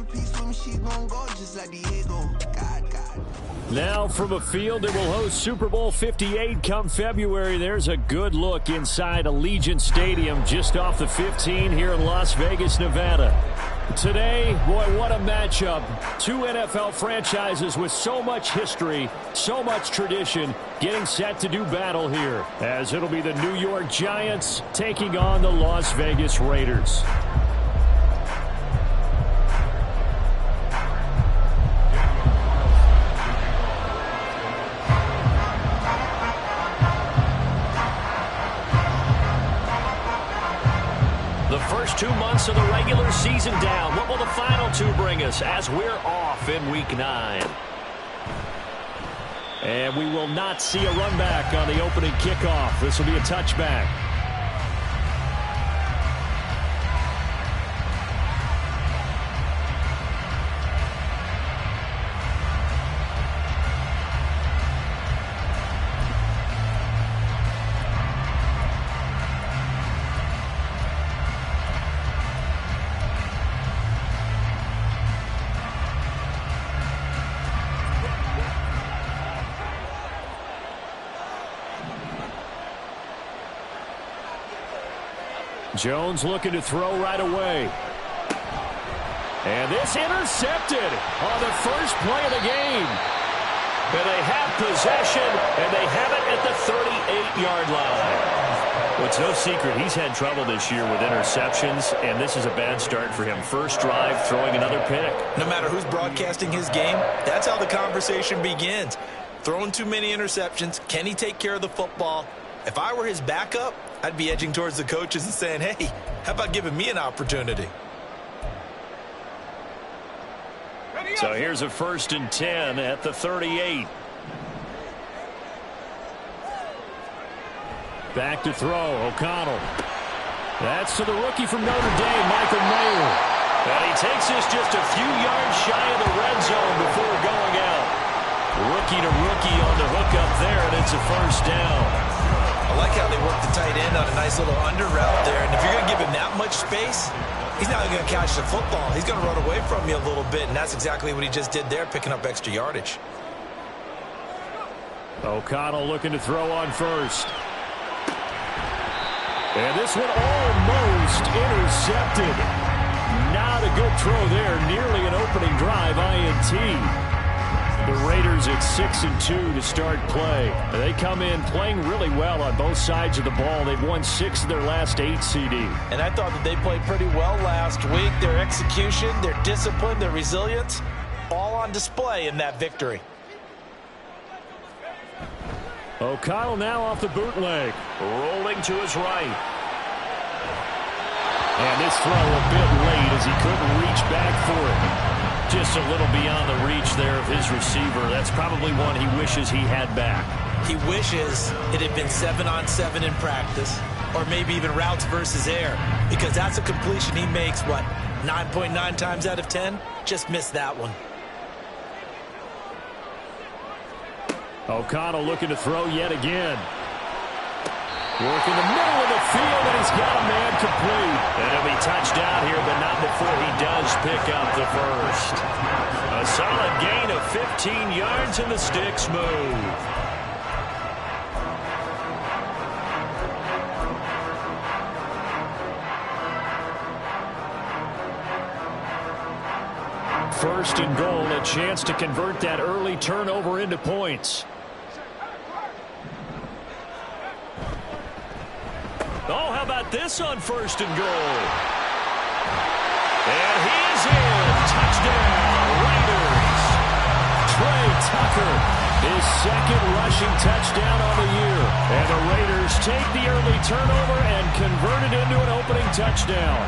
piece with me, she gon' go just like Diego. God. Now from a field that will host Super Bowl 58 come February, there's a good look inside Allegiant Stadium just off the 15 here in Las Vegas, Nevada. Today, boy, what a matchup. Two NFL franchises with so much history, so much tradition, getting set to do battle here, as it'll be the New York Giants taking on the Las Vegas Raiders. First 2 months of the regular season down. What will the final two bring us as we're off in Week 9? And we will not see a run back on the opening kickoff. This will be a touchback. Jones looking to throw right away. And this intercepted on the first play of the game. And they have possession, and they have it at the 38-yard line. Well, it's no secret he's had trouble this year with interceptions, and this is a bad start for him. First drive, throwing another pick. No matter who's broadcasting his game, that's how the conversation begins. Throwing too many interceptions, can he take care of the football? If I were his backup, I'd be edging towards the coaches and saying, hey, how about giving me an opportunity? So here's a 1st and 10 at the 38. Back to throw, O'Connell. That's to the rookie from Notre Dame, Michael Mayer. And he takes this just a few yards shy of the red zone before going out. Rookie to rookie on the hook up there, and it's a 1st down. I like how they work the tight end on a nice little under route there. And if you're going to give him that much space, he's not going to catch the football. He's going to run away from you a little bit, and that's exactly what he just did there, picking up extra yardage. O'Connell looking to throw on first. And this one almost intercepted. Not a good throw there. Nearly an opening drive, INT. The Raiders at 6-2 to start play. They come in playing really well on both sides of the ball. They've won 6 of their last 8 CD. And I thought that they played pretty well last week. Their execution, their discipline, their resilience, all on display in that victory. O'Connell now off the bootleg. Rolling to his right. And this throw a bit late as he couldn't reach back for it. Just a little beyond the reach there of his receiver. That's probably one he wishes he had back. He wishes it had been 7-on-7 in practice, or maybe even routes versus air, because that's a completion he makes, what, 9.9 times out of 10? Just missed that one. O'Connell looking to throw yet again. Work in the middle of the field, and he's got a man complete. And he'll be touched out here, but not before he does pick up the first. A solid gain of 15 yards, and the sticks move. First and goal, a chance to convert that early turnover into points. Oh, how about this on 1st and goal? And he is in. Touchdown, Raiders. Trey Tucker, his 2nd rushing touchdown on the year. And the Raiders take the early turnover and convert it into an opening touchdown.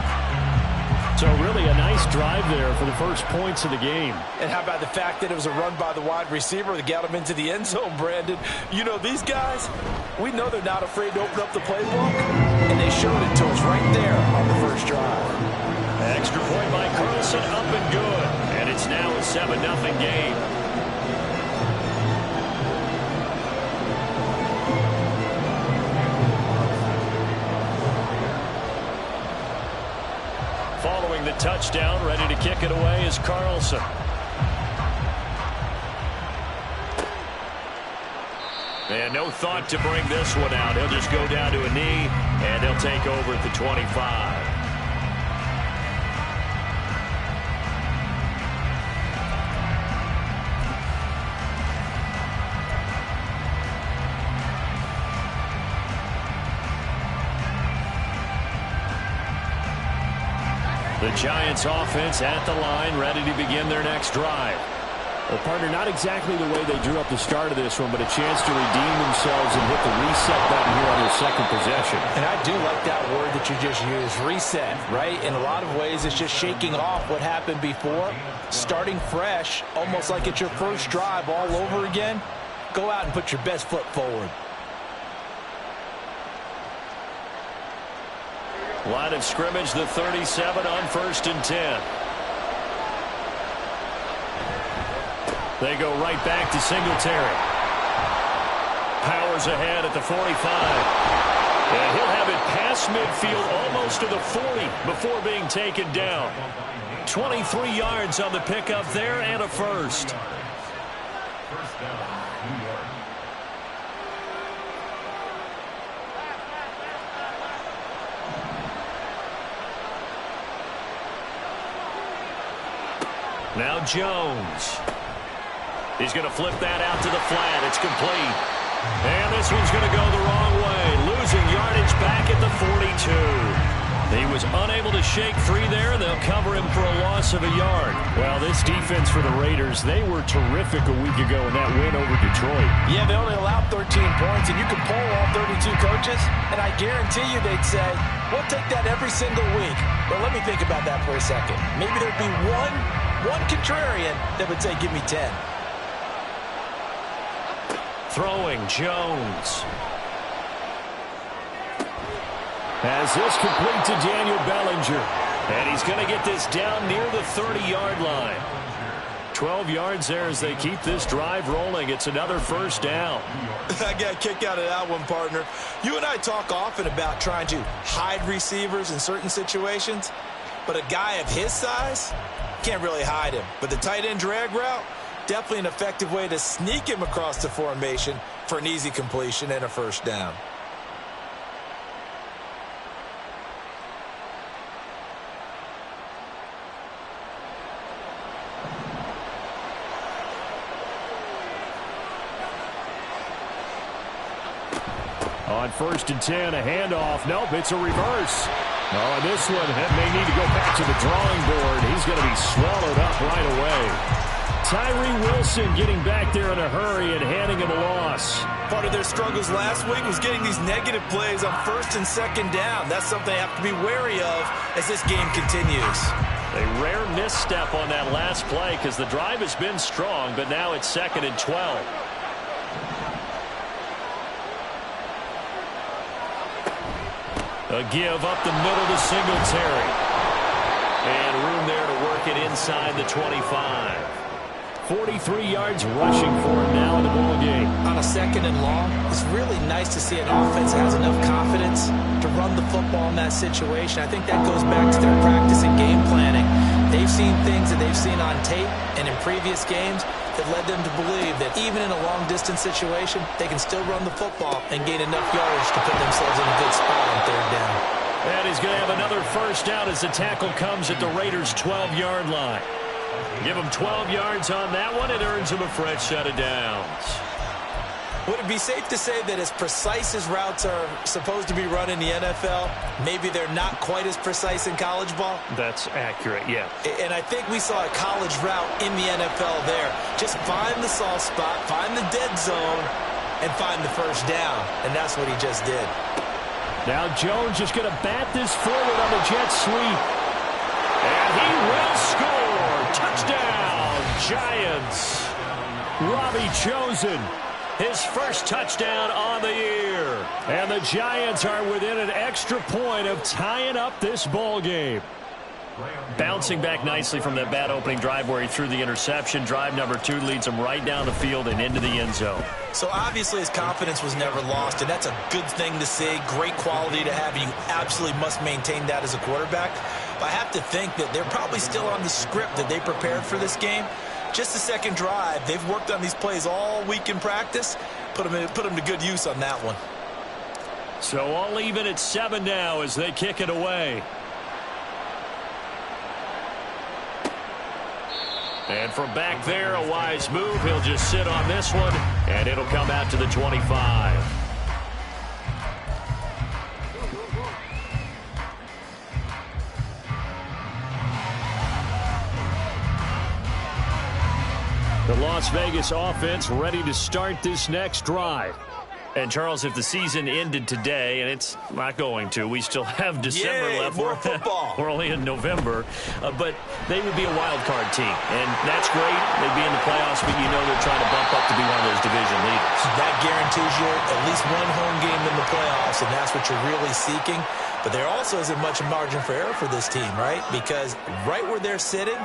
So really a nice drive there for the first points of the game. And how about the fact that it was a run by the wide receiver that got him into the end zone, Brandon? You know, these guys, we know they're not afraid to open up the playbook, and they showed it to us right there on the first drive. Extra point by Carlson, up and good. And it's now a 7-0 game. Following the touchdown. Ready to kick it away is Carlson. And no thought to bring this one out. He'll just go down to a knee, and he'll take over at the 25. The Giants offense at the line, ready to begin their next drive. Well, partner, not exactly the way they drew up the start of this one, but a chance to redeem themselves and hit the reset button here on their second possession. And I do like that word that you just used, reset, right? In a lot of ways, it's just shaking off what happened before, starting fresh, almost like it's your first drive all over again. Go out and put your best foot forward. Line of scrimmage, the 37 on 1st and 10. They go right back to Singletary. Powers ahead at the 45. And he'll have it past midfield almost to the 40 before being taken down. 23 yards on the pickup there and a first. First down, New York. Now Jones. He's going to flip that out to the flat. It's complete. And this one's going to go the wrong way. Losing yardage back at the 42. He was unable to shake free there. They'll cover him for a loss of a yard. Well, this defense for the Raiders, they were terrific a week ago in that win over Detroit. Yeah, they only allowed 13 points, and you can poll all 32 coaches, and I guarantee you they'd say, we'll take that every single week. But let me think about that for a second. Maybe there'd be one contrarian that would say, give me 10. Throwing Jones. As this complete to Daniel Bellinger. And he's going to get this down near the 30-yard line. 12 yards there as they keep this drive rolling. It's another first down. I got a kick out of that one, partner. You and I talk often about trying to hide receivers in certain situations, but a guy of his size can't really hide him. But the tight end drag route, definitely an effective way to sneak him across the formation for an easy completion and a first down. On 1st and 10, a handoff. Nope, it's a reverse. Oh, and this one may need to go back to the drawing board. He's going to be swallowed up right away. Tyree Wilson getting back there in a hurry and handing him a loss. Part of their struggles last week was getting these negative plays on 1st and 2nd down. That's something they have to be wary of as this game continues. A rare misstep on that last play because the drive has been strong, but now it's 2nd and 12. A give up the middle to Singletary. And room there to work it inside the 25. 43 yards rushing for him now in the ball game. On a 2nd and long, it's really nice to see an offense that has enough confidence to run the football in that situation. I think that goes back to their practice and game planning. They've seen things that they've seen on tape and in previous games that led them to believe that even in a long-distance situation, they can still run the football and gain enough yardage to put themselves in a good spot on 3rd down. And he's going to have another first down as the tackle comes at the Raiders' 12-yard line. Give him 12 yards on that one. It earns him a fresh set of downs. Would it be safe to say that as precise as routes are supposed to be run in the NFL, maybe they're not quite as precise in college ball? That's accurate, yeah. And I think we saw a college route in the NFL there. Just find the soft spot, find the dead zone, and find the first down. And that's what he just did. Now Jones just going to bat this forward on the jet sweep. And he will score. Touchdown, Giants. Robbie Chosen. His first touchdown on the year. And the Giants are within an extra point of tying up this ball game. Bouncing back nicely from that bad opening drive where he threw the interception. Drive number 2 leads him right down the field and into the end zone. So obviously his confidence was never lost, and that's a good thing to see. Great quality to have, and you absolutely must maintain that as a quarterback. I have to think that they're probably still on the script that they prepared for this game. Just the second drive, they've worked on these plays all week in practice. Put them to good use on that one. So all even at 7 now as they kick it away. And from back there, a wise move. He'll just sit on this one, and it'll come out to the 25. The Las Vegas offense ready to start this next drive. And, Charles, if the season ended today, and it's not going to, we still have December left. More football. We're only in November. But they would be a wild card team. And that's great. They'd be in the playoffs, but you know they're trying to bump up to be one of those division leaders. That guarantees you at least one home game in the playoffs, and that's what you're really seeking. But there also isn't much margin for error for this team, right? Because right where they're sitting,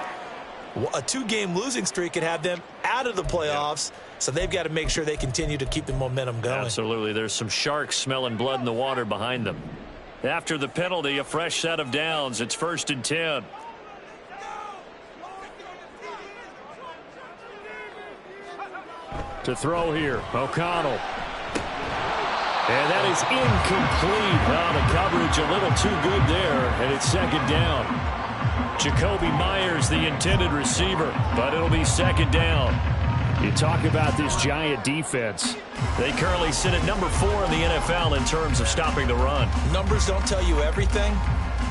a 2-game losing streak could have them out of the playoffs. So they've got to make sure they continue to keep the momentum going. Absolutely. There's some sharks smelling blood in the water behind them. After the penalty, a fresh set of downs. It's 1st and 10. To throw here, O'Connell. And that is incomplete. Well, the coverage a little too good there, and it's 2nd down. Jacoby Myers, the intended receiver, but it'll be 2nd down. You talk about this Giant defense. They currently sit at number 4 in the NFL in terms of stopping the run. Numbers don't tell you everything,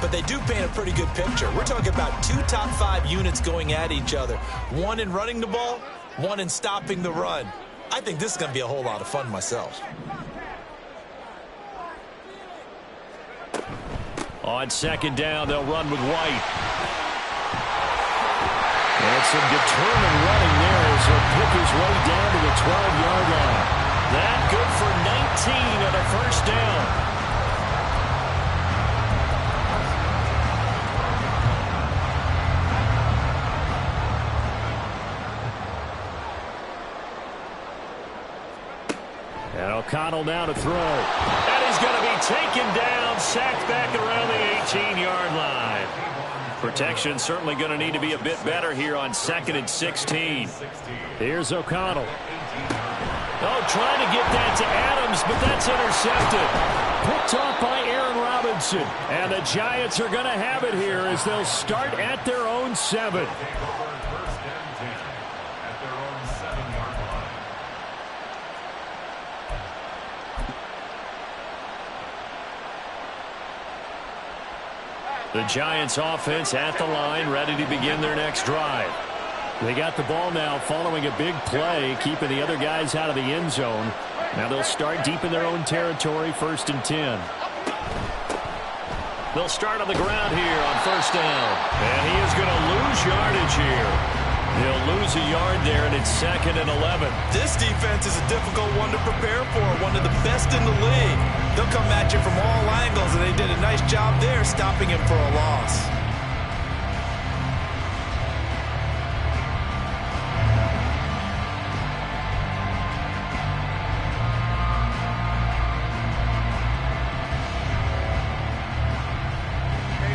but they do paint a pretty good picture. We're talking about 2 top 5 units going at each other. One in running the ball, one in stopping the run. I think this is going to be a whole lot of fun myself. On 2nd down, they'll run with White. And some determined running there as he'll pick his way down to the 12-yard line. That good for 19 and a 1st down. And O'Connell now to throw. And he's going to be taken down, sacked back around the 18-yard line. Protection certainly going to need to be a bit better here on 2nd and 16. Here's O'Connell. Oh, trying to get that to Adams, but that's intercepted. Picked off by Aaron Robinson. And the Giants are going to have it here as they'll start at their own 7. The Giants offense at the line, ready to begin their next drive. They got the ball now following a big play, keeping the other guys out of the end zone. Now they'll start deep in their own territory, 1st and 10. They'll start on the ground here on 1st down. And he is going to lose yardage here. He'll lose a yard there, and it's 2nd and 11. This defense is a difficult one to prepare for, one of the best in the league. They'll come at you from all angles, and they did a nice job there stopping him for a loss.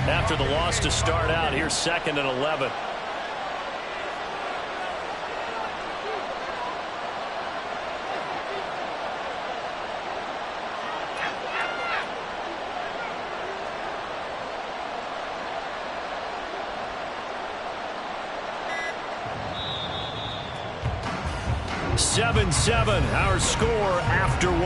After the loss to start out, here's 2nd and 11. Seven, our score after 1.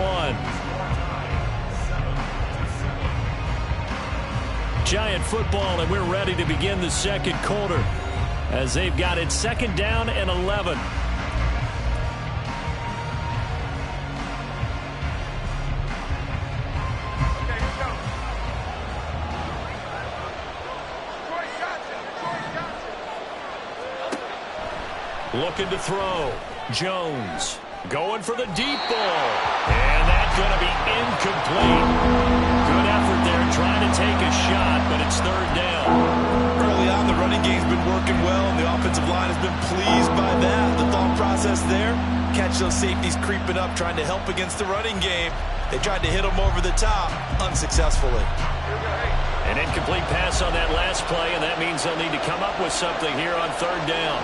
Giant football, and we're ready to begin the 2nd quarter as they've got it 2nd down and 11. Looking to throw. Jones going for the deep ball. And that's going to be incomplete. Good effort there trying to take a shot, but it's 3rd down. Early on, the running game's been working well, and the offensive line has been pleased by that. The thought process there, catch those safeties creeping up, trying to help against the running game. They tried to hit him over the top unsuccessfully. An incomplete pass on that last play, and that means they'll need to come up with something here on third down.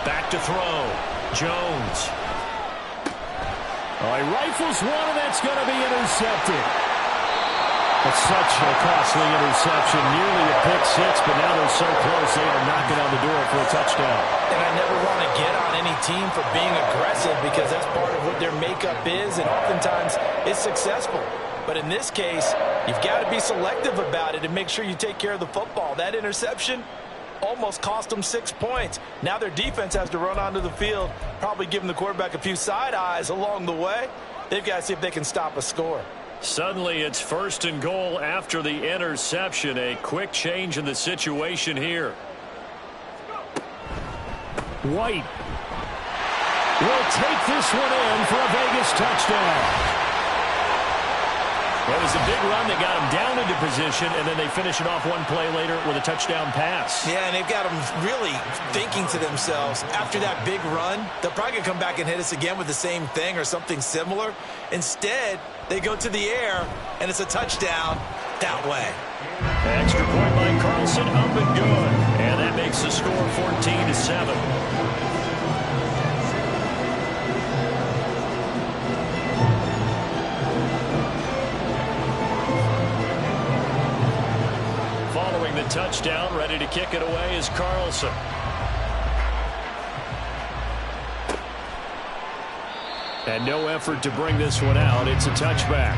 Back to throw. Jones. Oh, he rifles one, and that's going to be intercepted. It's such a costly interception, nearly a pick six, but now they're so close they are knocking on the door for a touchdown. And I never want to get on any team for being aggressive because that's part of what their makeup is, and oftentimes it's successful. But in this case, you've got to be selective about it and make sure you take care of the football. That interception almost cost them 6 points. Now their defense has to run onto the field, probably giving the quarterback a few side eyes along the way. They've got to see if they can stop a score. Suddenly it's first and goal after the interception. A quick change in the situation here. White will take this one in for a Vegas touchdown. It was a big run that got them down into position, and then they finish it off one play later with a touchdown pass. Yeah, and they've got them really thinking to themselves, after that big run, they're probably going to come back and hit us again with the same thing or something similar. Instead, they go to the air, and it's a touchdown that way. Extra point by Carlson, up and good. And that makes the score 14-7. The touchdown, ready to kick it away is Carlson. And no effort to bring this one out. It's a touchback.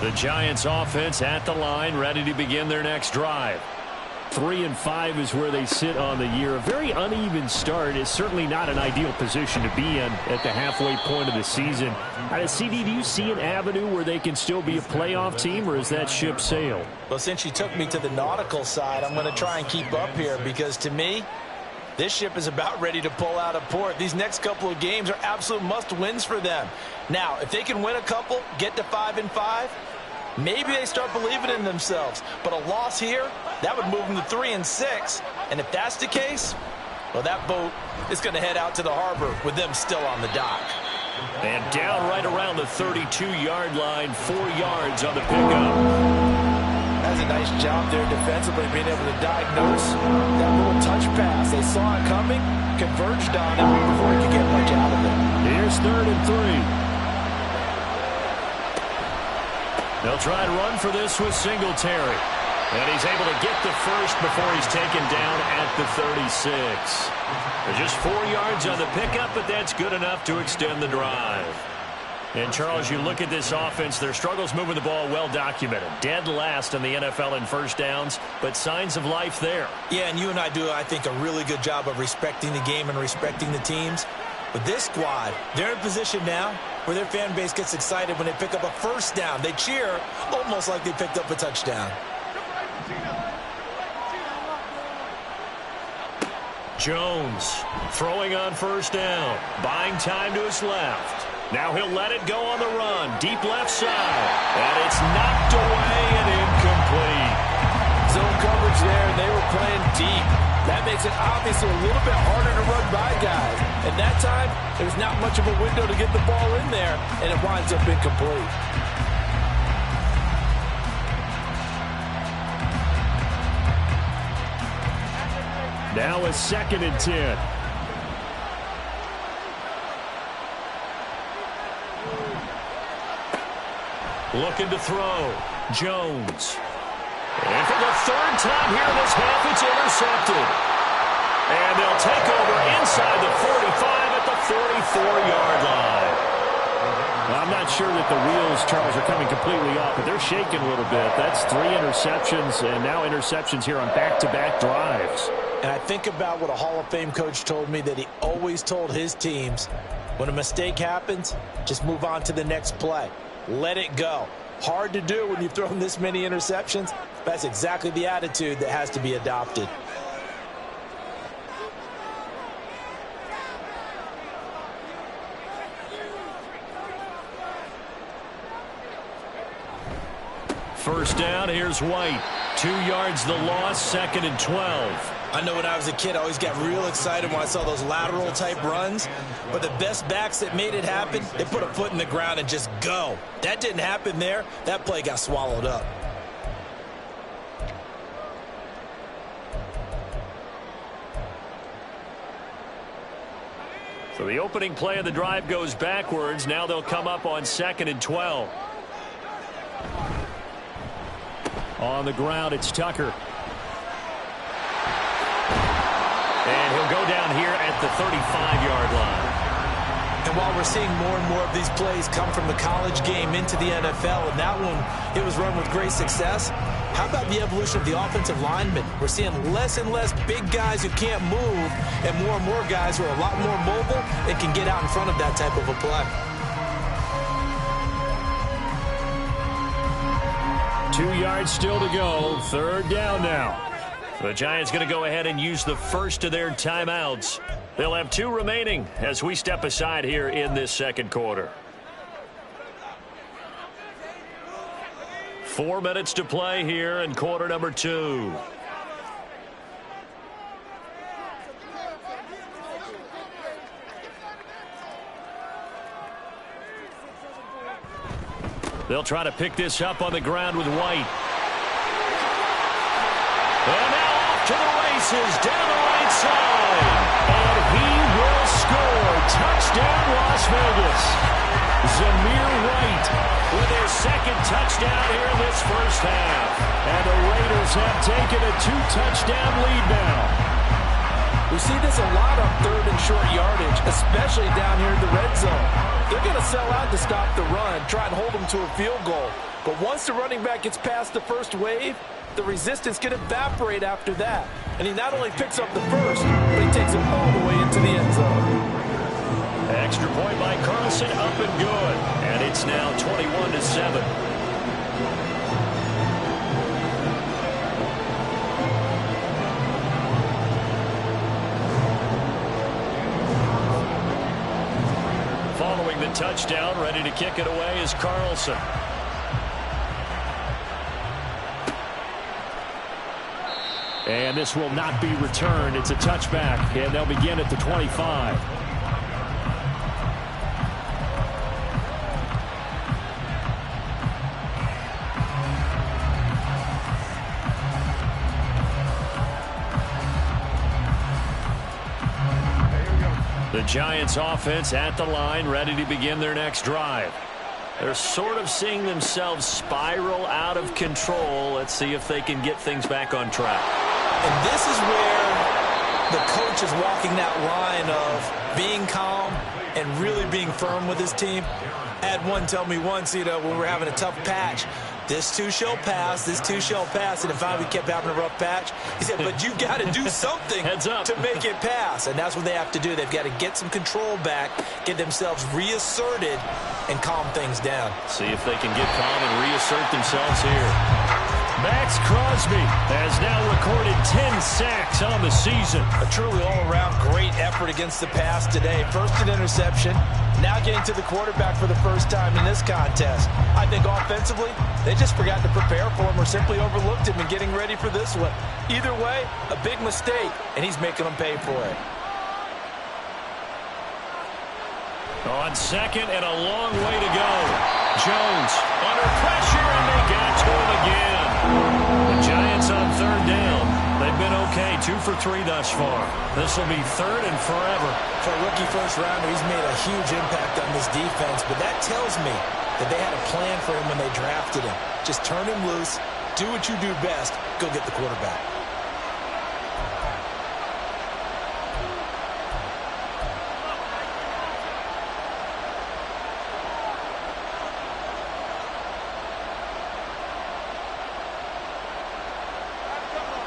The Giants offense at the line, ready to begin their next drive. 3-5 is where they sit on the year. A very uneven start is certainly not an ideal position to be in at the halfway point of the season. CD, do you see an avenue where they can still be a playoff team, or is that ship sailed? Well, since you took me to the nautical side, I'm going to try and keep up here because to me, this ship is about ready to pull out of port. These next couple of games are absolute must-wins for them. Now, if they can win a couple, get to 5-5, maybe they start believing in themselves. But a loss here, that would move them to 3-6. And if that's the case, well, that boat is going to head out to the harbor with them still on the dock. And down right around the 32-yard line, 4 yards on the pickup. That's a nice job there defensively, being able to diagnose that little touch pass. They saw it coming, converged on it before he could get much out of it. Here's 3rd and 3. They'll try to run for this with Singletary. And he's able to get the first before he's taken down at the 36. There's just 4 yards on the pickup, but that's good enough to extend the drive. And, Charles, you look at this offense, their struggles moving the ball well documented. Dead last in the NFL in first downs, but signs of life there. Yeah, and you and I do, I think, a really good job of respecting the game and respecting the teams. But this squad, they're in position now where their fan base gets excited when they pick up a first down. They cheer almost like they picked up a touchdown. Jones throwing on first down, buying time to his left. Now he'll let it go on the run, deep left side, and it's knocked away and incomplete. Zone coverage there, and they were playing deep. That makes it obviously a little bit harder to run by guys. And that time, there's not much of a window to get the ball in there, and it winds up incomplete. Now a 2nd and 10. Looking to throw. Jones. And for the 3rd time here in this half, it's intercepted. And they'll take over inside the 45 at the 44-yard line. I'm not sure that the wheels, Charles, are coming completely off, but they're shaking a little bit. That's 3 interceptions, and now interceptions here on back-to-back drives. And I think about what a Hall of Fame coach told me that he always told his teams, when a mistake happens, just move on to the next play. Let it go. Hard to do when you've thrown this many interceptions. That's exactly the attitude that has to be adopted. First down, here's White. 2 yards the loss, 2nd and 12. I know when I was a kid, I always got real excited when I saw those lateral type runs. But the best backs that made it happen, they put a foot in the ground and just go. That didn't happen there. That play got swallowed up. So the opening play of the drive goes backwards. Now they'll come up on 2nd and 12. On the ground, it's Tucker. And he'll go down here at the 35-yard line. And while we're seeing more and more of these plays come from the college game into the NFL, and that one, it was run with great success, how about the evolution of the offensive linemen? We're seeing less and less big guys who can't move and more guys who are a lot more mobile and can get out in front of that type of a play. 2 yards still to go. 3rd down now. The Giants going to go ahead and use the first of their timeouts. They'll have 2 remaining as we step aside here in this 2nd quarter. 4 minutes to play here in quarter number 2. They'll try to pick this up on the ground with White. And now off to the races down the right side. And he will score. Touchdown, Las Vegas. Zamir White with his 2nd touchdown here in this first half. And the Raiders have taken a 2-touchdown lead now. We see this a lot on 3rd and short yardage, especially down here in the red zone. They're going to sell out to stop the run, try and hold them to a field goal. But once the running back gets past the first wave, the resistance can evaporate after that. And he not only picks up the first, but he takes it all the way into the end zone. Extra point by Carlson, up and good. And it's now 21-7. Following the touchdown, ready to kick it away is Carlson. And this will not be returned. It's a touchback, and they'll begin at the 25. The Giants offense at the line, ready to begin their next drive. They're sort of seeing themselves spiral out of control. Let's see if they can get things back on track. And this is where the coach is walking that line of being calm and really being firm with his team. I had one tell me once, when we're having a tough patch, this too shall pass, this too shall pass. And if we kept having a rough patch, he said, but you got to do something to make it pass. And that's what they have to do. They've got to get some control back, get themselves reasserted, and calm things down. See if they can get calm and reassert themselves here. Max Crosby has now recorded 10 sacks on the season. A truly all-around great effort against the pass today. First an interception, now getting to the quarterback for the first time in this contest. I think offensively, they just forgot to prepare for him or simply overlooked him in getting ready for this one. Either way, a big mistake, and he's making them pay for it. On 2nd and a long way to go. Jones under pressure, and they got to him again. The Giants on 3rd down. They've been okay, 2 for 3 thus far. This will be 3rd and forever. For a rookie first rounder, he's made a huge impact on this defense, but that tells me that they had a plan for him when they drafted him. Just turn him loose, do what you do best, go get the quarterback.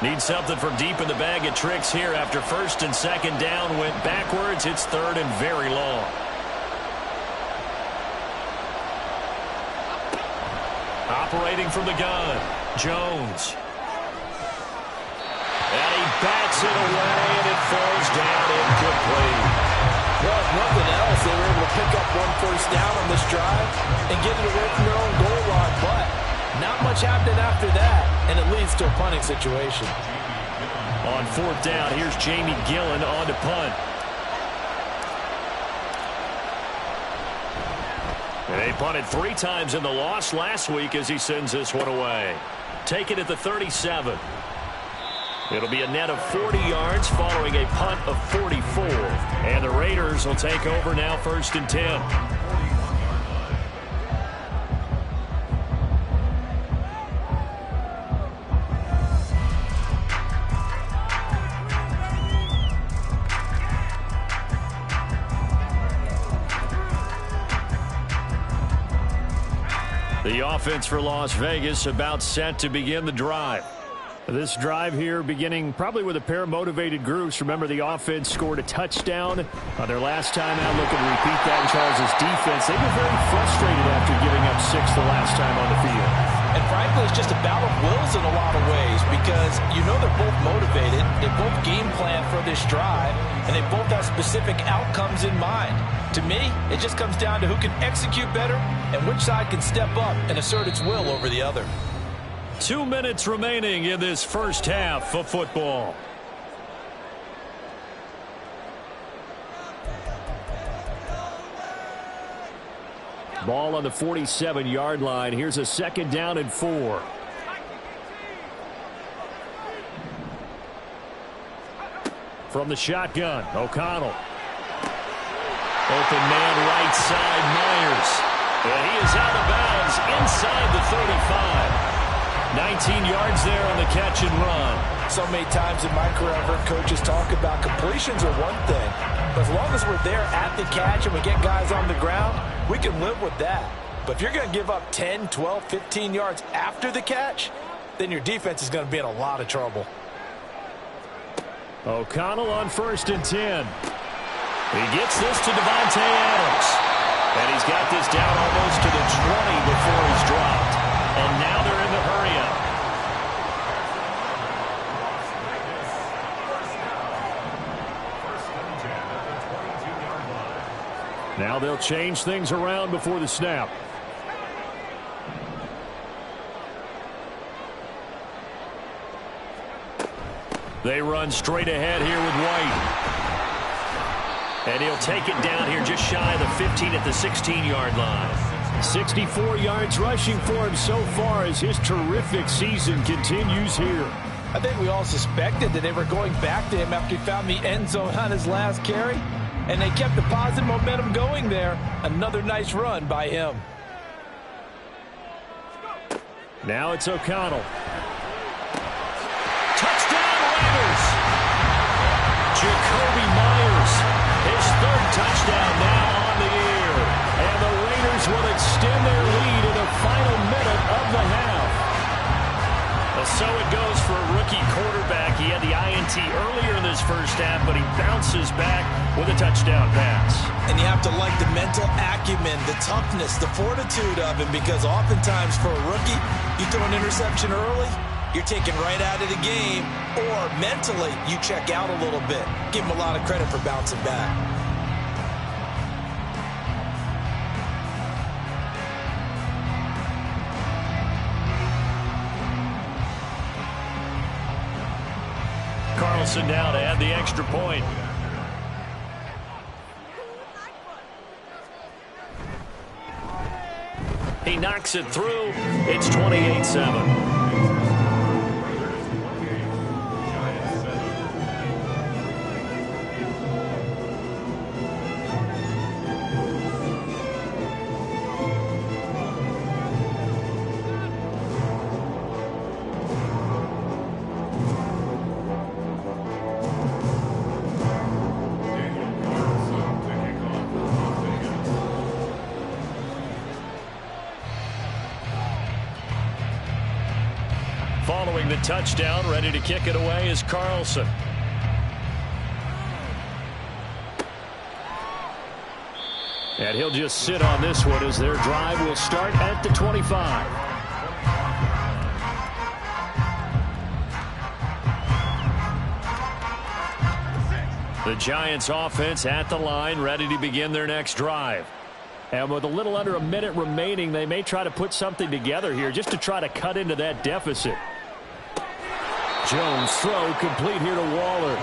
Need something from deep in the bag of tricks here after 1st and 2nd down went backwards. It's 3rd and very long. Operating from the gun, Jones. And he bats it away, and it falls down incomplete. Well, if nothing else, they were able to pick up 1 first down on this drive and get it away from their own goal line. But Not much happening after that, and it leads to a punting situation. On fourth down, here's Jamie Gillen on to punt. And they punted 3 times in the loss last week as he sends this one away. Take it at the 37. It'll be a net of 40 yards following a punt of 44. And the Raiders will take over now, 1st and 10. The offense for Las Vegas about set to begin the drive. This drive here beginning probably with a pair of motivated groups. Remember, the offense scored a touchdown on their last time out. Looking to repeat that in Charles' defense. They were very frustrated after giving up 6 the last time on the field. And frankly, it's just a battle of wills in a lot of ways because you know they're both motivated. They both game plan for this drive, and they both have specific outcomes in mind. To me, it just comes down to who can execute better and which side can step up and assert its will over the other. 2 minutes remaining in this first half of football. Ball on the 47-yard line. Here's a 2nd down and 4. From the shotgun, O'Connell. Open man right side, Myers. And he is out of bounds inside the 35. 19 yards there on the catch and run. So many times in my career, I've heard coaches talk about completions are one thing. But as long as we're there at the catch and we get guys on the ground, we can live with that. But if you're going to give up 10, 12, 15 yards after the catch, then your defense is going to be in a lot of trouble. O'Connell on 1st and 10. He gets this to Devontae Adams. And he's got this down almost to the 20 before he's dropped. And now they're in the hurry-up. Now they'll change things around before the snap. They run straight ahead here with White. And he'll take it down here just shy of the 15 at the 16-yard line. 64 yards rushing for him so far as his terrific season continues here. I think we all suspected that they were going back to him after he found the end zone on his last carry. And they kept the positive momentum going there. Another nice run by him. Now it's O'Connell. Touchdown Raiders! Jacoby Myers, his 3rd touchdown now on the year. And the Raiders will extend their lead in the final minute of the half. Well, so it goes for a rookie quarterback. He had the INT earlier in this first half, but he bounces back with a touchdown pass. And you have to like the mental acumen, the toughness, the fortitude of him, because oftentimes for a rookie, you throw an interception early, you're taken right out of the game, or mentally you check out a little bit. Give him a lot of credit for bouncing back. Carlson now to add the extra point. He knocks it through. It's 28-7. Following the touchdown, ready to kick it away is Carlson. And he'll just sit on this one as their drive will start at the 25. The Giants offense at the line, ready to begin their next drive. And with a little under a minute remaining, they may try to put something together here just to try to cut into that deficit. Jones throw complete here to Waller.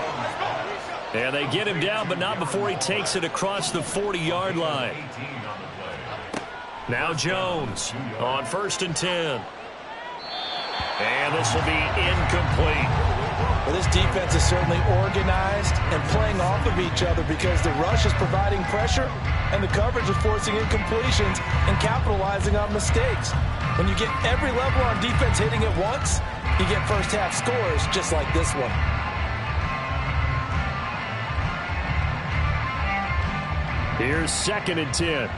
And they get him down, but not before he takes it across the 40-yard line. Now Jones on 1st and 10. And this will be incomplete. Well, this defense is certainly organized and playing off of each other because the rush is providing pressure and the coverage is forcing incompletions and capitalizing on mistakes. When you get every level on defense hitting it once, you get first half scores just like this one. Here's 2nd and 10.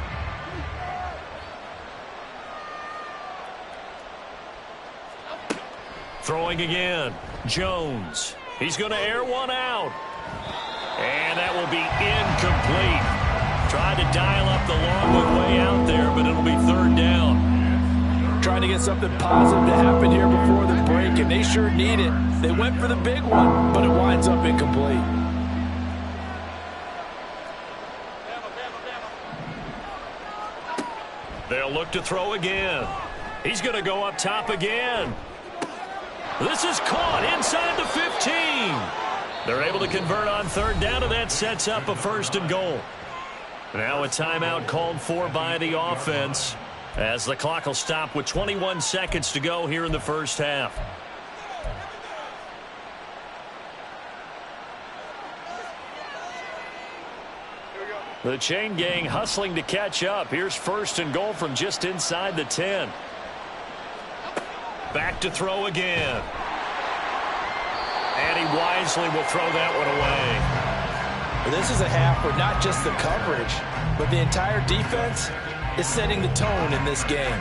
Throwing again. Jones. He's going to air one out. And that will be incomplete. Tried to dial up the long way out there, but it'll be 3rd down. Trying to get something positive to happen here before the break, and they sure need it. They went for the big one, but it winds up incomplete. They'll look to throw again. He's going to go up top again. This is caught inside the 15. They're able to convert on 3rd down, and that sets up a 1st and goal. Now a timeout called for by the offense as the clock will stop with 21 seconds to go here in the first half. The chain gang hustling to catch up. Here's 1st and goal from just inside the 10. Back to throw again. And he wisely will throw that one away. Well, this is a half where not just the coverage, but the entire defense is setting the tone in this game.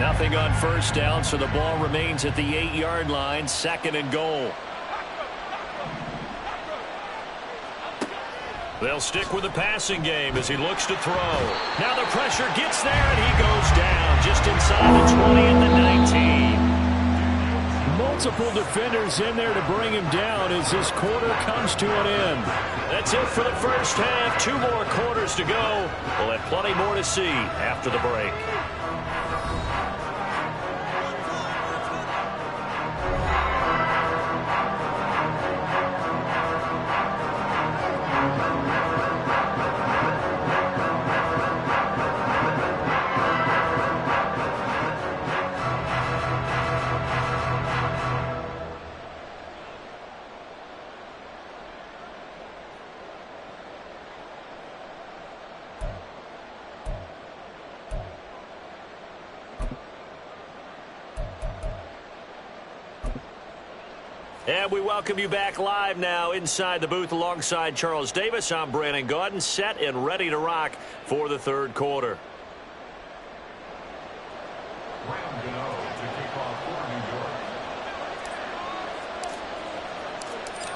Nothing on 1st down, so the ball remains at the 8-yard line. 2nd and goal. They'll stick with the passing game as he looks to throw. Now the pressure gets there, and he goes down just inside the 20 at the 19. Multiple defenders in there to bring him down as this quarter comes to an end. That's it for the first half. 2 more quarters to go. We'll have plenty more to see after the break. And we welcome you back live now inside the booth alongside Charles Davis. I'm Brandon Gaudin, set and ready to rock for the 3rd quarter.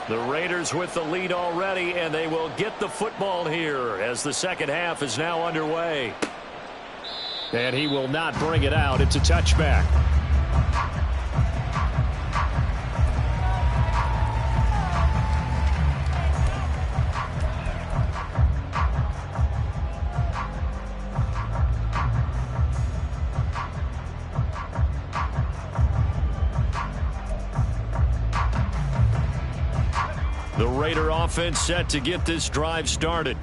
The Raiders with the lead already, and they will get the football here as the second half is now underway. And he will not bring it out. It's a touchback. The Raider offense set to get this drive started.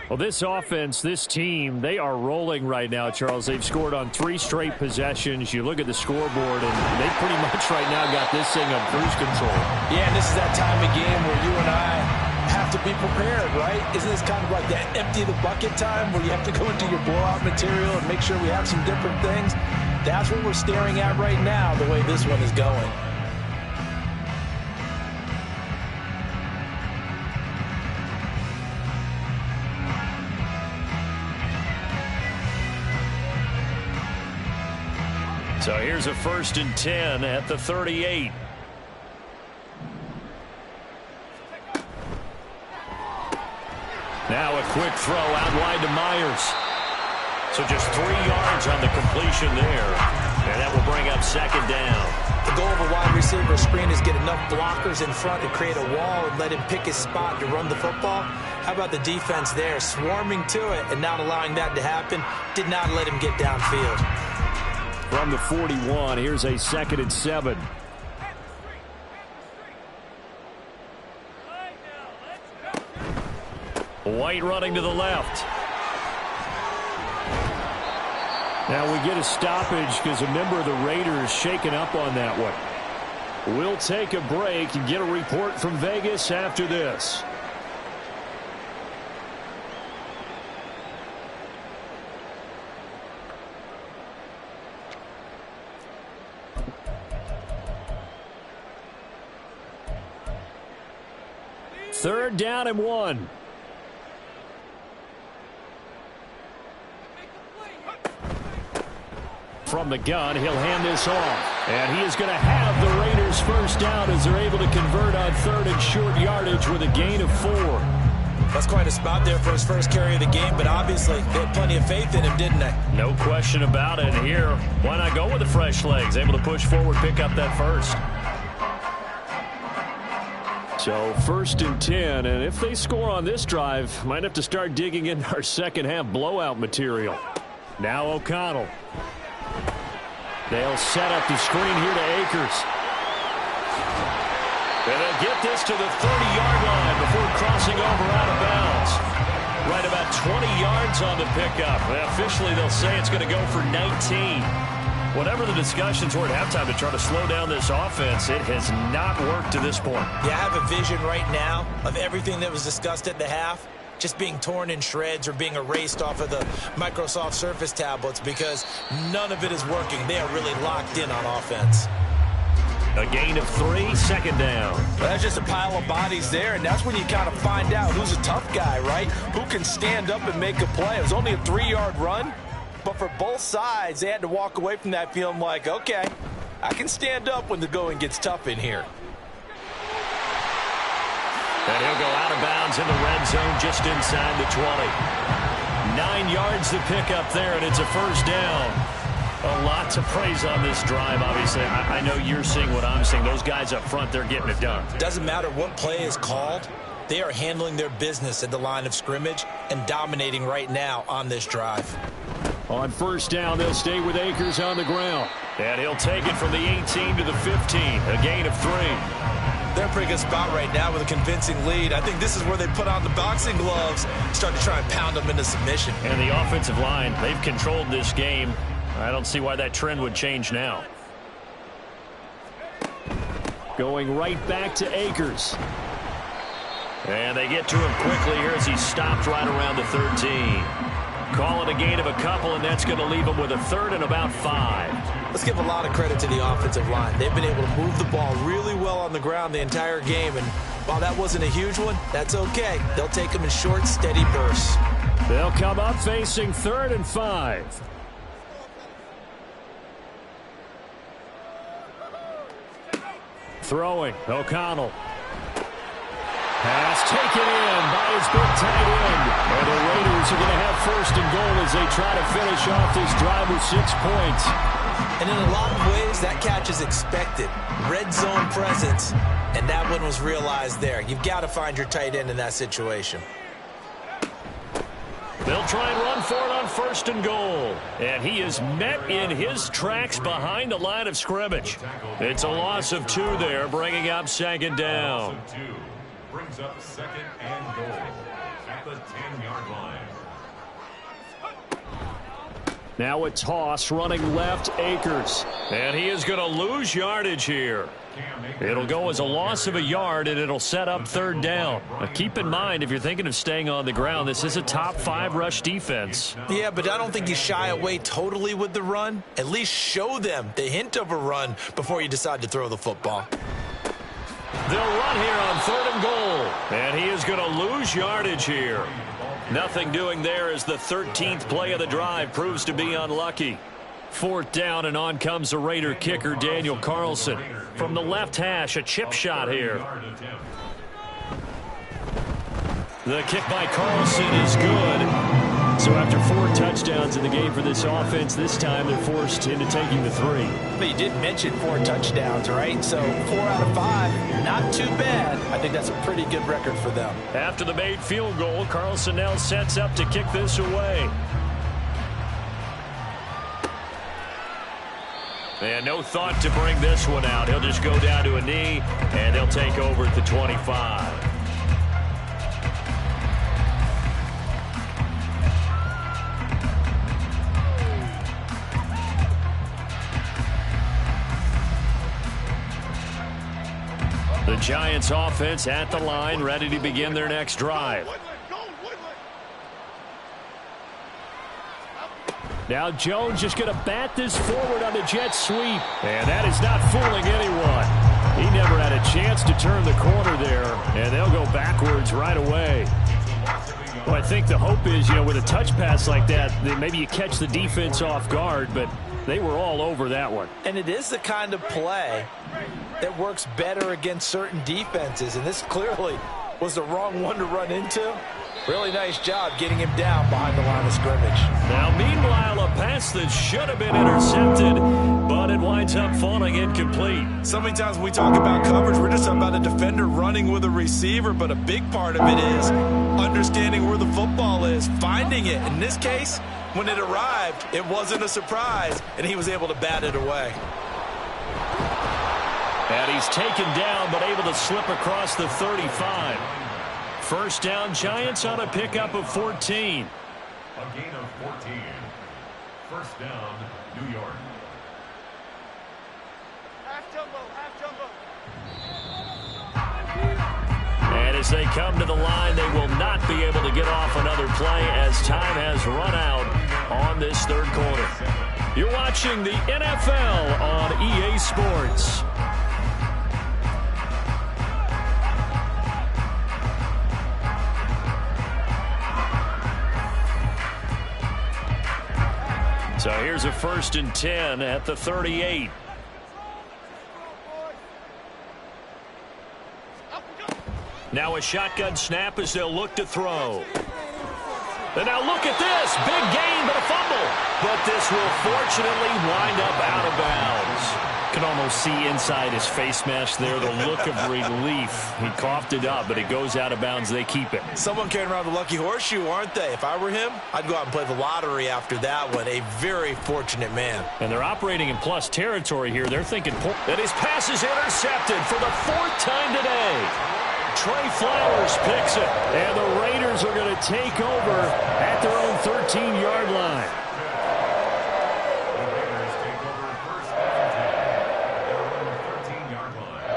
Well, this offense, this team, they are rolling right now, Charles. They've scored on 3 straight possessions. You look at the scoreboard, and they pretty much right now got this thing on cruise control. Yeah, and this is that time of game where you and I have to be prepared, right? Isn't this kind of like that empty the bucket time where you have to go into your blowout material and make sure we have some different things? That's what we're staring at right now, the way this one is going. So here's a 1st and 10 at the 38. Now a quick throw out wide to Myers. So just 3 yards on the completion there. And that will bring up 2nd down. The goal of a wide receiver screen is get enough blockers in front to create a wall and let him pick his spot to run the football. How about the defense there, swarming to it and not allowing that to happen? Did not let him get downfield. From the 41, here's a 2nd and 7. White running to the left. Now we get a stoppage because a member of the Raiders shaken up on that one. We'll take a break and get a report from Vegas after this. Third down and 1. From the gun, he'll hand this off. And he is going to have the Raiders first down as they're able to convert on 3rd and short yardage with a gain of 4. That's quite a spot there for his first carry of the game, but obviously they had plenty of faith in him, didn't they? No question about it. Here, why not go with the fresh legs? Able to push forward, pick up that first. So 1st and 10, and if they score on this drive, might have to start digging in our second half blowout material. Now O'Connell. They'll set up the screen here to Akers. And they'll get this to the 30-yard line before crossing over out of bounds. Right about 20 yards on the pickup. Well, officially, they'll say it's going to go for 19. Whatever the discussions were at halftime to try to slow down this offense, it has not worked to this point. Yeah, I have a vision right now of everything that was discussed at the half just being torn in shreds or being erased off of the Microsoft Surface tablets because none of it is working. They are really locked in on offense. A gain of 3, 2nd down. Well, that's just a pile of bodies there, and that's when you kind of find out who's a tough guy, right? Who can stand up and make a play. It was only a 3-yard run, but for both sides, they had to walk away from that feeling like, okay, I can stand up when the going gets tough in here. And he'll go out of bounds in the red zone just inside the 20. 9 yards to pick up there, and it's a first down. A lot to praise on this drive, obviously. I know you're seeing what I'm seeing. Those guys up front, they're getting it done. Doesn't matter what play is called. They are handling their business at the line of scrimmage and dominating right now on this drive. On first down, they'll stay with Akers on the ground. And he'll take it from the 18 to the 15. A gain of 3. They're in a pretty good spot right now with a convincing lead. I think this is where they put on the boxing gloves, start to try and pound them into submission. And the offensive line, they've controlled this game. I don't see why that trend would change now. Going right back to Akers. And they get to him quickly here as he stopped right around the 13. Call it a gain of a couple, and that's going to leave him with a 3rd and about 5. Let's give a lot of credit to the offensive line. They've been able to move the ball really well on the ground the entire game, and while that wasn't a huge one, that's okay. They'll take them in short, steady bursts. They'll come up facing 3rd and 5. Throwing, O'Connell. Pass taken in by his big tight end. And the Raiders are going to have 1st and goal as they try to finish off this drive with 6 points. And in a lot of ways, that catch is expected. Red zone presence, and that one was realized there. You've got to find your tight end in that situation. They'll try and run for it on 1st and goal. And he is met in his tracks behind the line of scrimmage. It's a loss of 2 there, bringing up 2nd down. Brings up 2nd and goal at the 10-yard line. Now a toss running left, Akers. And he is going to lose yardage here. It'll go as a loss of a yard, and it'll set up 3rd down. Now keep in mind, if you're thinking of staying on the ground, this is a top 5 rush defense. Yeah, but I don't think you shy away totally with the run. At least show them the hint of a run before you decide to throw the football. They'll run here on 3rd and goal. And he is going to lose yardage here. Nothing doing there as the 13th play of the drive proves to be unlucky. 4th down, and on comes the Raider kicker, Daniel Carlson. From the left hash, a chip shot here. The kick by Carlson is good. So after 4 touchdowns in the game for this offense, this time they're forced into taking the 3. But you did mention 4 touchdowns, right? So 4 out of 5, not too bad. I think that's a pretty good record for them. After the made field goal, Carlson now sets up to kick this away. And no thought to bring this one out. He'll just go down to a knee, and they'll take over at the 25. The Giants offense at the line, ready to begin their next drive. Now Jones just going to bat this forward on the jet sweep. And that is not fooling anyone. He never had a chance to turn the corner there. And they'll go backwards right away. Well, I think the hope is, with a touch pass like that maybe you catch the defense off guard, but they were all over that one. And it is the kind of play that works better against certain defenses. And this clearly was the wrong one to run into. Really nice job getting him down behind the line of scrimmage. Now, meanwhile, a pass that should have been intercepted, but it winds up falling incomplete. So many times when we talk about coverage, we're just talking about a defender running with a receiver, but a big part of it is understanding where the football is, finding it. In this case, when it arrived, it wasn't a surprise, and he was able to bat it away. And he's taken down, but able to slip across the 35. First down, Giants on a pickup of 14. A gain of 14. First down, New York. Half jumbo. And as they come to the line, they will not be able to get off another play as time has run out on this third quarter. You're watching the NFL on EA Sports. So here's a 1st and 10 at the 38. Now a shotgun snap as they'll look to throw. And now look at this. Big gain, but a fumble. But this will fortunately wind up out of bounds. Can almost see inside his face mask there the look of relief. He coughed it up, but it goes out of bounds. They keep it. Someone carrying around the lucky horseshoe, aren't they? If I were him, I'd go out and play the lottery after that one. A very fortunate man. And they're operating in plus territory here. They're thinking that his pass is intercepted for the 4th time today. Trey Flowers picks it. And the Raiders are going to take over at their own 13-yard line. The Raiders take over first and 10 at their own 13-yard line.